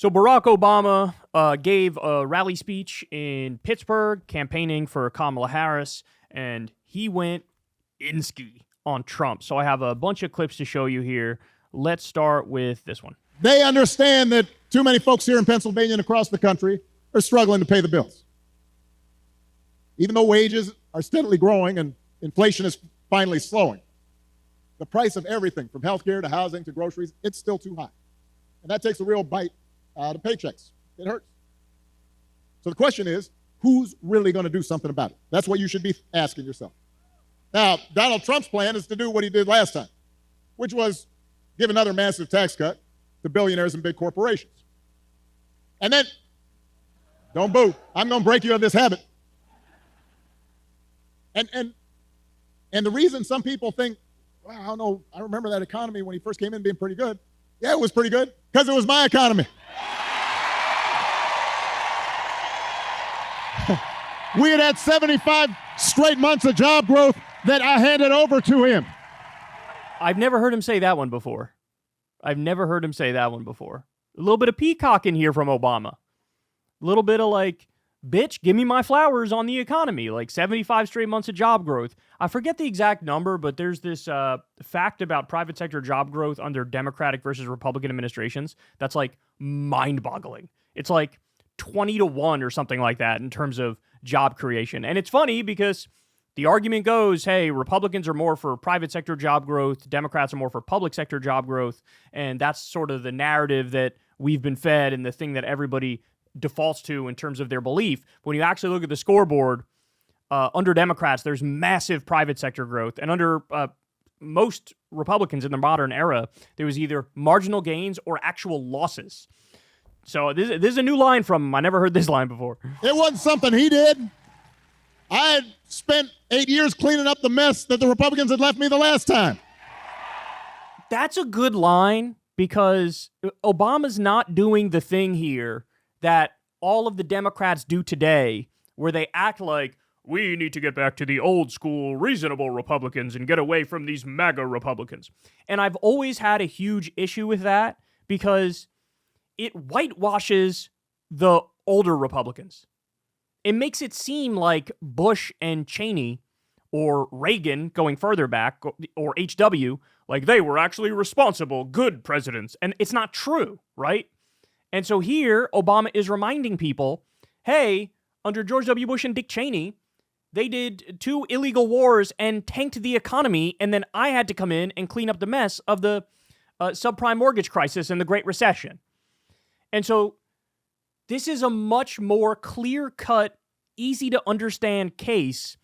So Barack Obama gave a rally speech in Pittsburgh campaigning for Kamala Harris, and he went inski on Trump. So I have a bunch of clips to show you here. Let's start with this one. They understand that too many folks here in Pennsylvania and across the country are struggling to pay the bills. Even though wages are steadily growing and inflation is finally slowing, the price of everything from healthcare to housing to groceries, it's still too high. And that takes a real bite out of paychecks. It hurts. So the question is, who's really going to do something about it? That's what you should be asking yourself. Now, Donald Trump's plan is to do what he did last time, which was give another massive tax cut to billionaires and big corporations. And then, don't boo, I'm going to break you of this habit. And the reason some people think, well, I don't know, I remember that economy when he first came in being pretty good. Yeah, it was pretty good, because it was my economy. We had 75 straight months of job growth that I handed over to him. I've never heard him say that one before. A little bit of peacock in here from Obama. A little bit of like, bitch, give me my flowers on the economy. Like 75 straight months of job growth. I forget the exact number, but there's this fact about private sector job growth under Democratic versus Republican administrations that's like mind-boggling. It's like 20-1 or something like that in terms of job creation. And it's funny because the argument goes, hey, Republicans are more for private sector job growth, Democrats are more for public sector job growth, and that's sort of the narrative that we've been fed and the thing that everybody defaults to in terms of their belief. When you actually look at the scoreboard, under Democrats, there's massive private sector growth, and under most Republicans in the modern era, there was either marginal gains or actual losses. So this is a new line from him. I never heard this line before. It wasn't something he did. I had spent 8 years cleaning up the mess that the Republicans had left me the last time. That's a good line because Obama's not doing the thing here that all of the Democrats do today, where they act like, we need to get back to the old school, reasonable Republicans and get away from these MAGA Republicans. And I've always had a huge issue with that because it whitewashes the older Republicans. It makes it seem like Bush and Cheney or Reagan, going further back, or H.W., like they were actually responsible, good presidents. And it's not true, right? And so here, Obama is reminding people, hey, under George W. Bush and Dick Cheney, they did 2 illegal wars and tanked the economy, and then I had to come in and clean up the mess of the subprime mortgage crisis and the Great Recession. And so this is a much more clear-cut, easy-to-understand case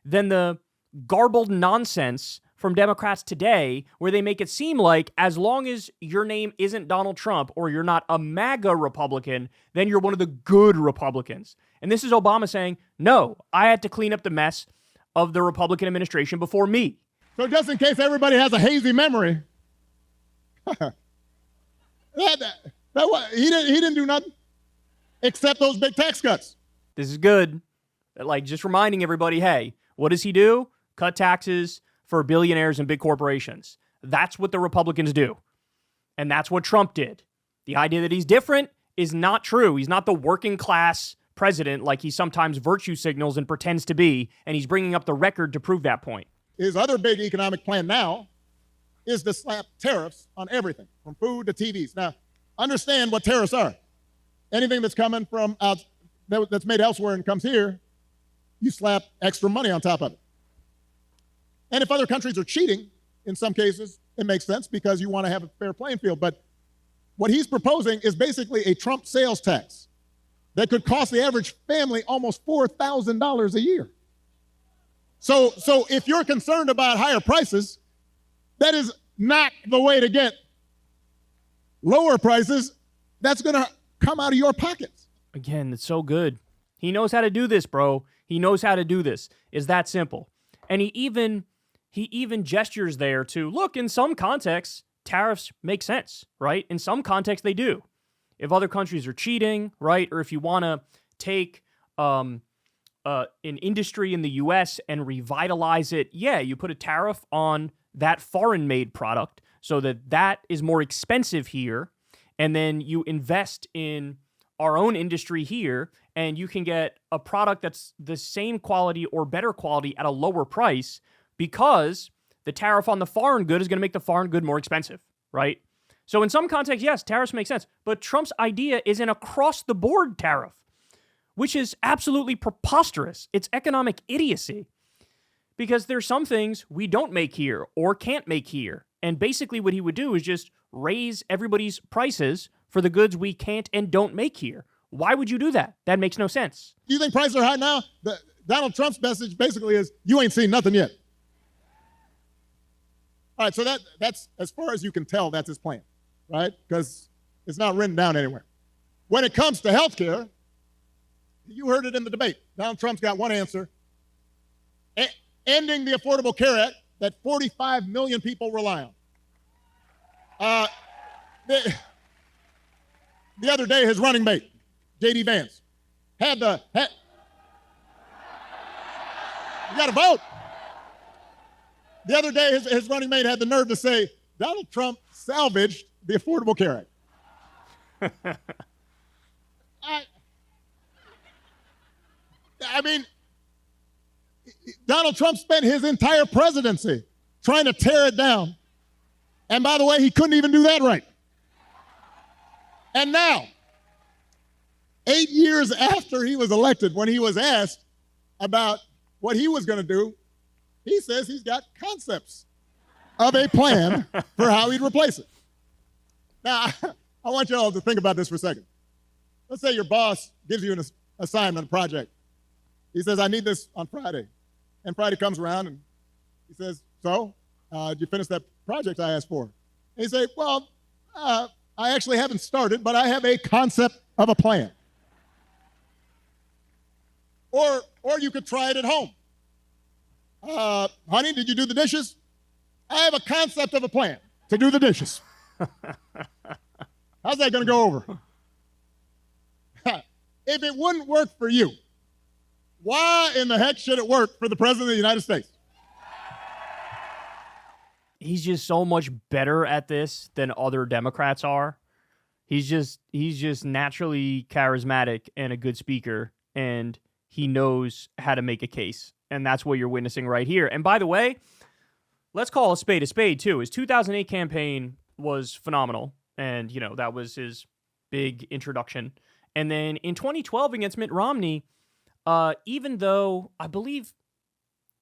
than the garbled nonsense from Democrats today, where they make it seem like as long as your name isn't Donald Trump or you're not a MAGA Republican, then you're one of the good Republicans. And this is Obama saying, no, I had to clean up the mess of the Republican administration before me. So just in case everybody has a hazy memory, he didn't do nothing except those big tax cuts. This is good. Like, just reminding everybody, hey, what does he do? Cut taxes for billionaires and big corporations. That's what the Republicans do. And that's what Trump did. The idea that he's different is not true. He's not the working class president like he sometimes virtue signals and pretends to be, and he's bringing up the record to prove that point. His other big economic plan now is to slap tariffs on everything, from food to TVs. Now, understand what tariffs are. Anything that's coming from that's made elsewhere and comes here, you slap extra money on top of it. And if other countries are cheating, in some cases, it makes sense because you want to have a fair playing field. But what he's proposing is basically a Trump sales tax that could cost the average family almost $4,000 a year. So if you're concerned about higher prices, that is not the way to get lower prices. That's going to come out of your pockets. Again, it's so good. He knows how to do this, bro. He knows how to do this. It's that simple. And he even gestures there to, look, in some contexts, tariffs make sense, right? In some contexts, they do. If other countries are cheating, right? Or if you want to take an industry in the U.S. and revitalize it, yeah, you put a tariff on that foreign-made product so that is more expensive here. and then you invest in our own industry here, and you can get a product that's the same quality or better quality at a lower price because the tariff on the foreign good is going to make the foreign good more expensive, right? So in some contexts, yes, tariffs make sense, but Trump's idea is an across-the-board tariff, which is absolutely preposterous. It's economic idiocy because there's some things we don't make here or can't make here. And basically what he would do is just raise everybody's prices for the goods we can't and don't make here. Why would you do that? That makes no sense. You think prices are high now? Donald Trump's message basically is, you ain't seen nothing yet. All right, so that's, as far as you can tell, that's his plan, right? Because it's not written down anywhere. When it comes to health care, you heard it in the debate. Donald Trump's got one answer. Ending the Affordable Care Act that 45 million people rely on. The other day, his running mate, J.D. Vance, you got to vote. The other day, his running mate had the nerve to say, Donald Trump salvaged the Affordable Care Act. I mean, Donald Trump spent his entire presidency trying to tear it down. And by the way, he couldn't even do that right. And now, 8 years after he was elected, when he was asked about what he was going to do, he says he's got concepts of a plan for how he'd replace it. Now, I want you all to think about this for a second. Let's say your boss gives you an assignment, a project. He says, I need this on Friday. And Friday comes around and he says, so, did you finish that project I asked for? And you say, well, I actually haven't started, but I have a concept of a plan. Or you could try it at home. Honey, did you do the dishes? I have a concept of a plan to do the dishes. How's that going to go over? If it wouldn't work for you, why in the heck should it work for the President of the United States? He's just so much better at this than other Democrats are. He's just naturally charismatic and a good speaker, and he knows how to make a case. And that's what you're witnessing right here. And by the way, let's call a spade too. His 2008 campaign was phenomenal. And, you know, that was his big introduction. And then in 2012 against Mitt Romney, even though I believe,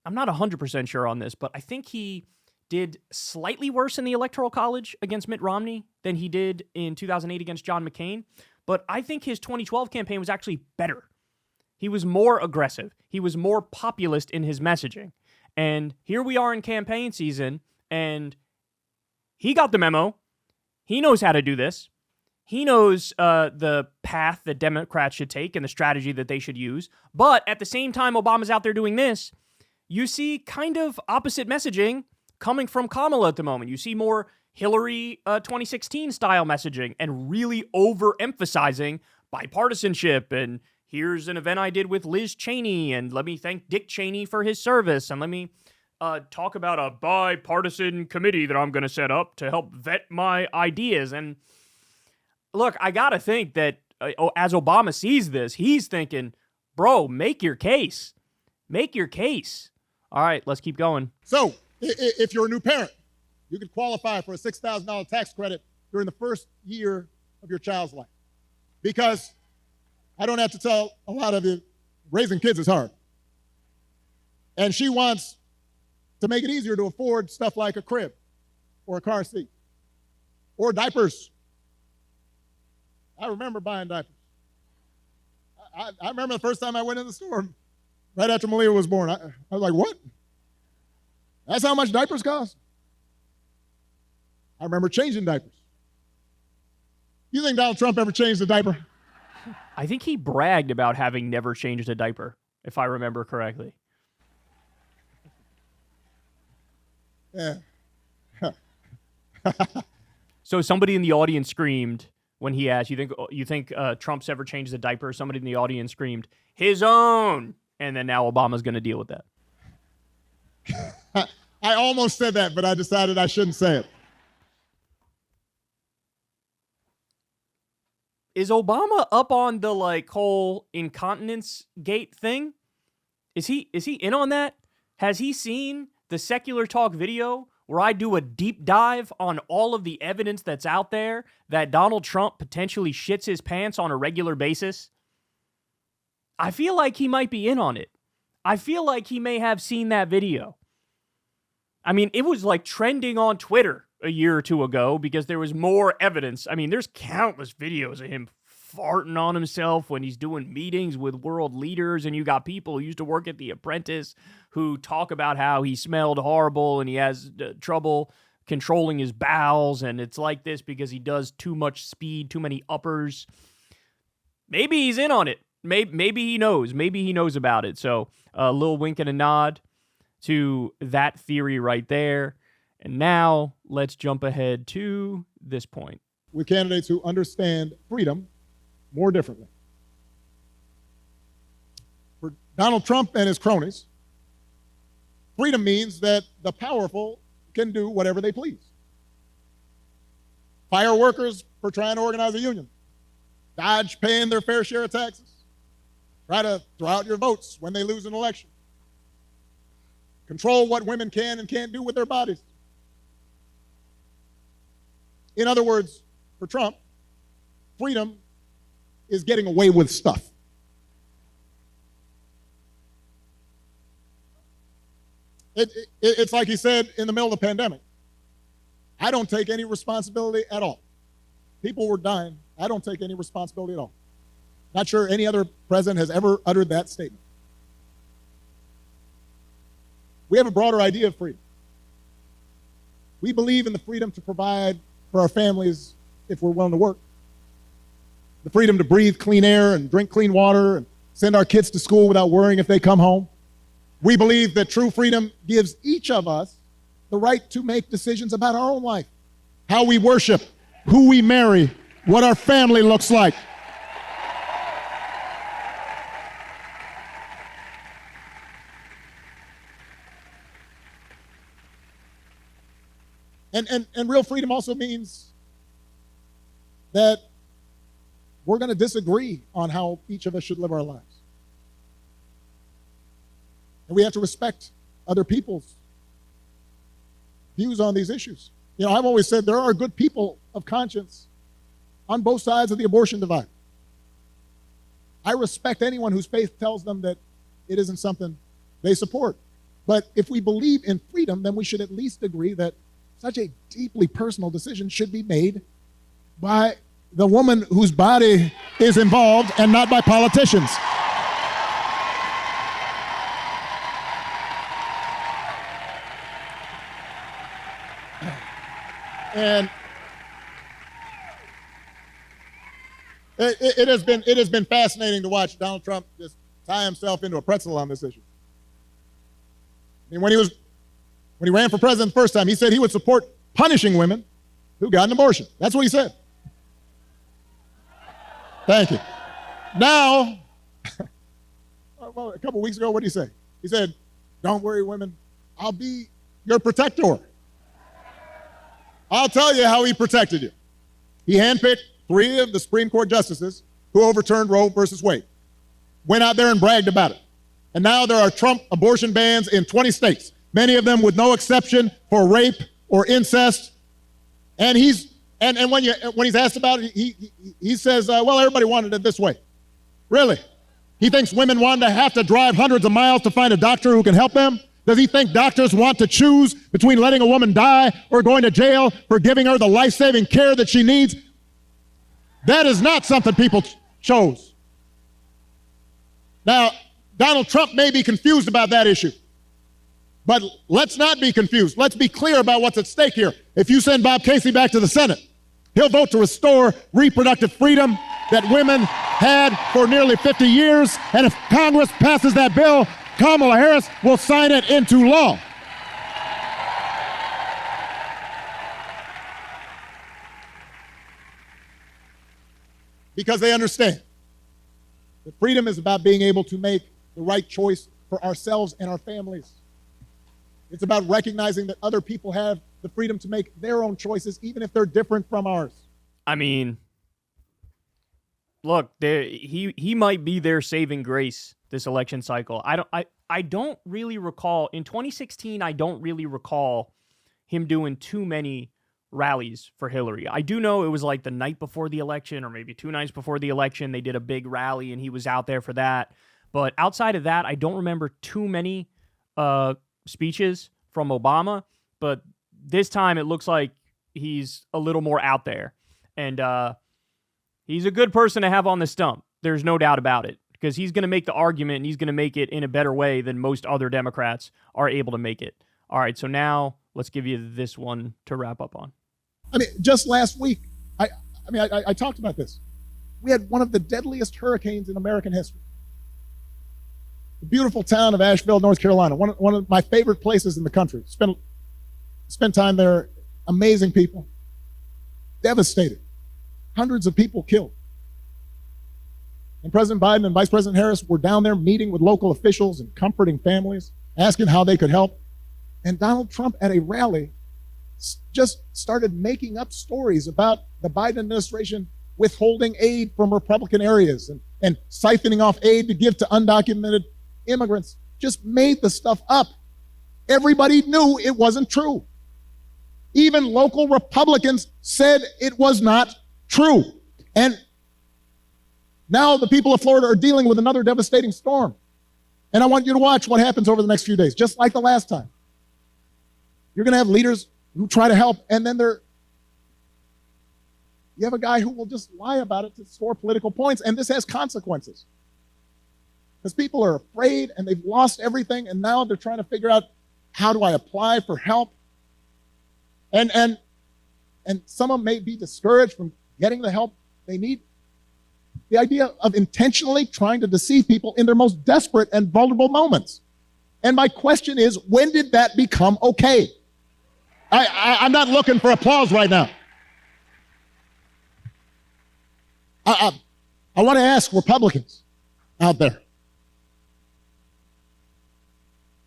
I'm not 100% sure on this, but I think he did slightly worse in the Electoral College against Mitt Romney than he did in 2008 against John McCain. But I think his 2012 campaign was actually better. He was more aggressive. He was more populist in his messaging. And here we are in campaign season, and he got the memo. He knows how to do this. He knows the path that Democrats should take and the strategy that they should use. But at the same time Obama's out there doing this, you see kind of opposite messaging coming from Kamala at the moment. You see more Hillary 2016 style messaging and really overemphasizing bipartisanship, and here's an event I did with Liz Cheney, and let me thank Dick Cheney for his service, and let me talk about a bipartisan committee that I'm going to set up to help vet my ideas. And look, I got to think that as Obama sees this, he's thinking, bro, make your case. Make your case. All right, let's keep going. So, if you're a new parent, you could qualify for a $6,000 tax credit during the first year of your child's life. Because I don't have to tell a lot of you, raising kids is hard. And she wants to make it easier to afford stuff like a crib or a car seat or diapers. I remember buying diapers. I remember the first time I went in the store right after Malia was born. I was like, what? That's how much diapers cost? I remember changing diapers. You think Donald Trump ever changed a diaper? I think he bragged about having never changed a diaper, if I remember correctly. Yeah. So somebody in the audience screamed when he asked, you think Trump's ever changed a diaper? Somebody in the audience screamed, his own. And then now Obama's going to deal with that. I almost said that, but I decided I shouldn't say it. Is Obama up on the like whole incontinence gate thing? Is he in on that? Has he seen the Secular Talk video where I do a deep dive on all of the evidence that's out there that Donald Trump potentially shits his pants on a regular basis? I feel like he might be in on it. I feel like he may have seen that video. I mean, it was like trending on Twitter a year or two ago because there was more evidence. I mean, there's countless videos of him farting on himself when he's doing meetings with world leaders, and you got people who used to work at The Apprentice who talk about how he smelled horrible and he has trouble controlling his bowels, and it's like this because he does too much speed, too many uppers. Maybe he's in on it. Maybe he knows. Maybe he knows about it. So a little wink and a nod to that theory right there. And now let's jump ahead to this point. With candidates who understand freedom more differently. For Donald Trump and his cronies, freedom means that the powerful can do whatever they please. Fire workers for trying to organize a union. Dodge paying their fair share of taxes. Try to throw out your votes when they lose an election. Control what women can and can't do with their bodies. In other words, for Trump, freedom is getting away with stuff. It's like he said in the middle of the pandemic. I don't take any responsibility at all. People were dying. I don't take any responsibility at all. Not sure any other president has ever uttered that statement. We have a broader idea of freedom. We believe in the freedom to provide for our families if we're willing to work. The freedom to breathe clean air and drink clean water and send our kids to school without worrying if they come home. We believe that true freedom gives each of us the right to make decisions about our own life, how we worship, who we marry, what our family looks like. And real freedom also means that we're going to disagree on how each of us should live our lives. And we have to respect other people's views on these issues. You know, I've always said there are good people of conscience on both sides of the abortion divide. I respect anyone whose faith tells them that it isn't something they support. But if we believe in freedom, then we should at least agree that such a deeply personal decision should be made by the woman whose body is involved and not by politicians. And it has been fascinating to watch Donald Trump just tie himself into a pretzel on this issue. I mean, when he ran for president the first time, he said he would support punishing women who got an abortion. That's what he said. Thank you. Now, well, a couple weeks ago, what did he say? He said, "Don't worry, women, I'll be your protector. I'll tell you how he protected you." He handpicked 3 of the Supreme Court justices who overturned Roe versus Wade. Went out there and bragged about it. And now there are Trump abortion bans in 20 states, many of them with no exception for rape or incest. And when he's asked about it, he says, well, everybody wanted it this way. Really? He thinks women want to have to drive hundreds of miles to find a doctor who can help them? Does he think doctors want to choose between letting a woman die or going to jail for giving her the life-saving care that she needs? That is not something people chose. Now, Donald Trump may be confused about that issue, but let's not be confused. Let's be clear about what's at stake here. If you send Bob Casey back to the Senate, he'll vote to restore reproductive freedom that women had for nearly 50 years, and if Congress passes that bill, Kamala Harris will sign it into law. Because they understand that freedom is about being able to make the right choice for ourselves and our families. It's about recognizing that other people have the freedom to make their own choices, even if they're different from ours. I mean, look, he might be their saving grace this election cycle. I don't really recall in 2016. I don't really recall him doing too many rallies for Hillary. I do know it was like the night before the election, or maybe 2 nights before the election, they did a big rally and he was out there for that. But outside of that, I don't remember too many speeches from Obama. But this time it looks like he's a little more out there. And he's a good person to have on the stump. There's no doubt about it. Because he's going to make the argument, and he's going to make it in a better way than most other Democrats are able to make it. All right, so now let's give you this one to wrap up on. I mean, just last week, I talked about this. We had one of the deadliest hurricanes in American history. The beautiful town of Asheville, North Carolina, one of my favorite places in the country. Spent time there, amazing people. Devastated. Hundreds of people killed. And President Biden and Vice President Harris were down there meeting with local officials and comforting families, asking how they could help. And Donald Trump at a rally just started making up stories about the Biden administration withholding aid from Republican areas and siphoning off aid to give to undocumented immigrants. Just made the stuff up. Everybody knew it wasn't true. Even local Republicans said it was not true. And now the people of Florida are dealing with another devastating storm. And I want you to watch what happens over the next few days, just like the last time. You're going to have leaders who try to help, and then you have a guy who will just lie about it to score political points, and this has consequences. Because people are afraid, and they've lost everything, and now they're trying to figure out, how do I apply for help? And some of them may be discouraged from getting the help they need. The idea of intentionally trying to deceive people in their most desperate and vulnerable moments. And my question is, when did that become okay? I'm not looking for applause right now. I want to ask Republicans out there.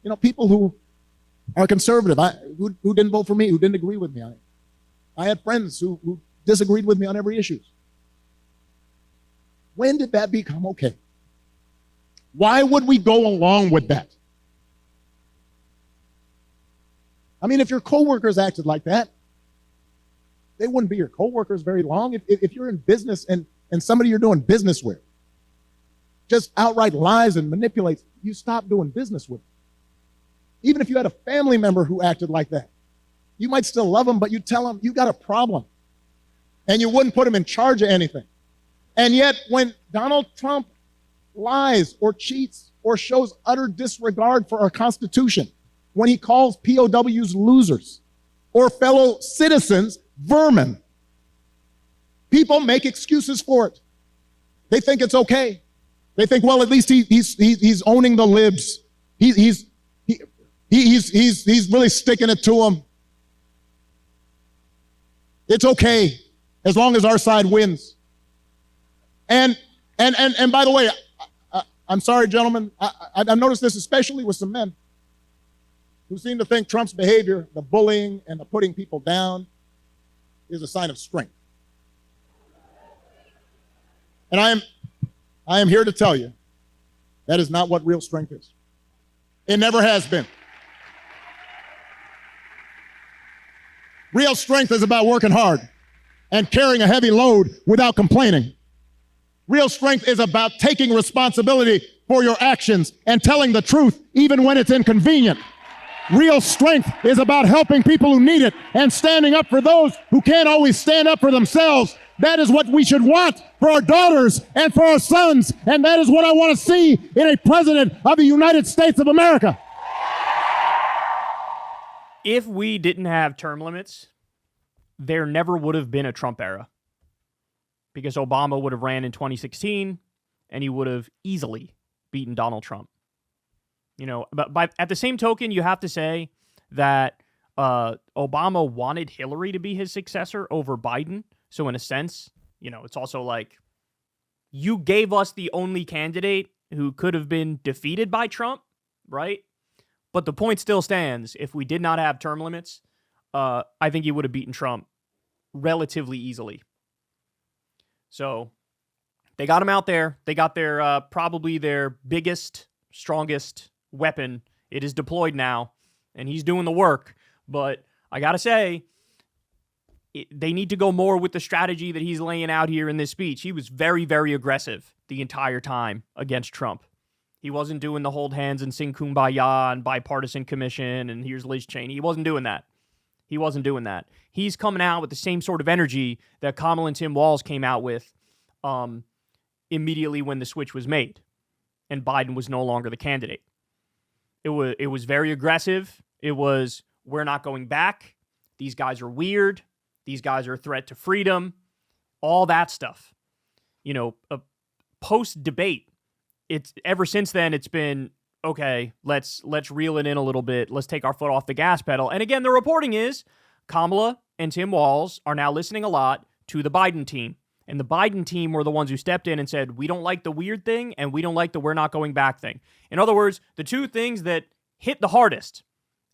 You know, people who are conservative, who didn't vote for me, who didn't agree with me. I had friends who disagreed with me on every issue. When did that become okay? Why would we go along with that? I mean, if your coworkers acted like that, they wouldn't be your coworkers very long. If you're in business and somebody you're doing business with just outright lies and manipulates, you stop doing business with them. Even if you had a family member who acted like that, you might still love them, but you tell them you got a problem. And you wouldn't put them in charge of anything. And yet, when Donald Trump lies or cheats or shows utter disregard for our Constitution, when he calls POWs losers or fellow citizens vermin, people make excuses for it. They think it's okay. They think, well, at least he's owning the libs. He's really sticking it to them. It's okay as long as our side wins. And by the way, I'm sorry, gentlemen, I've noticed this especially with some men who seem to think Trump's behavior, the bullying and the putting people down, is a sign of strength. And I am here to tell you that is not what real strength is. It never has been. Real strength is about working hard and carrying a heavy load without complaining. Real strength is about taking responsibility for your actions and telling the truth even when it's inconvenient. Real strength is about helping people who need it and standing up for those who can't always stand up for themselves. That is what we should want for our daughters and for our sons, and that is what I want to see in a president of the United States of America. If we didn't have term limits, there never would have been a Trump era. Because Obama would have ran in 2016, and he would have easily beaten Donald Trump. You know, but at the same token, you have to say that Obama wanted Hillary to be his successor over Biden. So in a sense, you know, it's also like, you gave us the only candidate who could have been defeated by Trump, right? But the point still stands. If we did not have term limits, I think he would have beaten Trump relatively easily. So They got him out there. They got their probably their biggest, strongest weapon. It is deployed now, and he's doing the work. But I got to say, they need to go more with the strategy that he's laying out here in this speech. He was very, very aggressive the entire time against Trump. He wasn't doing the hold hands and sing kumbaya and bipartisan commission and here's Liz Cheney. He wasn't doing that. He wasn't doing that. He's coming out with the same sort of energy that Kamala and Tim Walz came out with immediately when the switch was made and Biden was no longer the candidate. It was very aggressive. It was, we're not going back. These guys are weird. These guys are a threat to freedom. All that stuff. You know, post-debate, it's ever since then it's been, okay, let's reel it in a little bit. Let's take our foot off the gas pedal. And again, the reporting is Kamala and Tim Walz are now listening a lot to the Biden team. And the Biden team were the ones who stepped in and said, we don't like the weird thing and we don't like the we're not going back thing. In other words, the two things that hit the hardest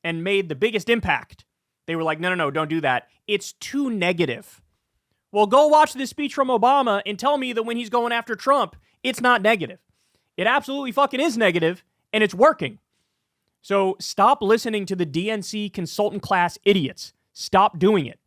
and made the biggest impact, they were like, no, don't do that. It's too negative. Well, go watch this speech from Obama and tell me that when he's going after Trump, it's not negative. It absolutely fucking is negative, and it's working. So stop listening to the DNC consultant class idiots. Stop doing it.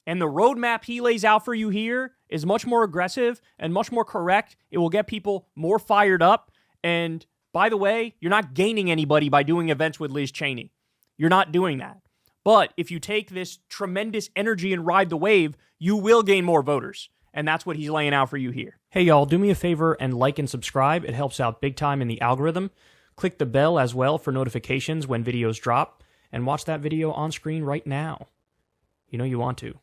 And the roadmap he lays out for you here is much more aggressive and much more correct. It will get people more fired up. And by the way, you're not gaining anybody by doing events with Liz Cheney. You're not doing that. But if you take this tremendous energy and ride the wave, you will gain more voters. And that's what he's laying out for you here. Hey, y'all, do me a favor and like and subscribe. It helps out big time in the algorithm. Click the bell as well for notifications when videos drop. And watch that video on screen right now. You know you want to.